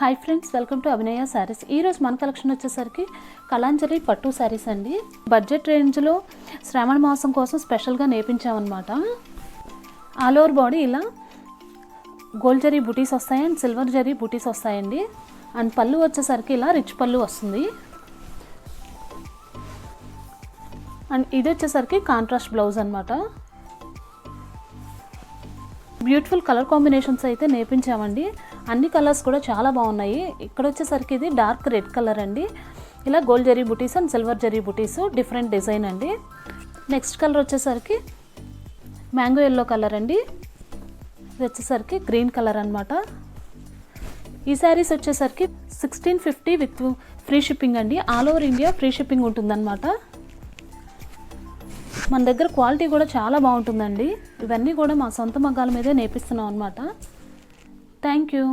Hi friends, welcome to అభినయ శారీస్. ఈరోజు మన collection వచ్చేసరికి కలాంజరీ పట్టు శారీస్ అండి. బడ్జెట్ రేంజ్లో శ్రావణ మాసం కోసం స్పెషల్గా నేర్పించామన్నమాట. ఆల్ ఓవర్ బాడీ ఇలా గోల్డ్ జరీ బుటీస్ వస్తాయి అండ్ సిల్వర్ జరీ బుటీస్ వస్తాయండి. అండ్ పళ్ళు వచ్చేసరికి ఇలా రిచ్ పళ్ళు వస్తుంది. అండ్ ఇది వచ్చేసరికి కాంట్రాస్ట్ బ్లౌజ్ అనమాట. బ్యూటిఫుల్ కలర్ కాంబినేషన్స్ అయితే నేర్పించామండి. అన్ని కలర్స్ కూడా చాలా బాగున్నాయి. ఇక్కడ వచ్చేసరికి ఇది డార్క్ రెడ్ కలర్ అండి. ఇలా gold zari buttis and silver zari buttis, different design అండి. నెక్స్ట్ కలర్ వచ్చేసరికి మ్యాంగో ఎల్లో కలర్ అండి. ఇది వచ్చేసరికి గ్రీన్ కలర్ అనమాట. ఈ శారీస్ వచ్చేసరికి 1650 విత్ ఫ్రీ షిప్పింగ్ అండి. All over India free shipping ఉంటుందన్నమాట. మన దగ్గర క్వాలిటీ కూడా చాలా బాగుంటుందండి. ఇవన్నీ కూడా మా సొంత మగ్గాల మీదే నేర్పిస్తున్నాం అనమాట. Thank you.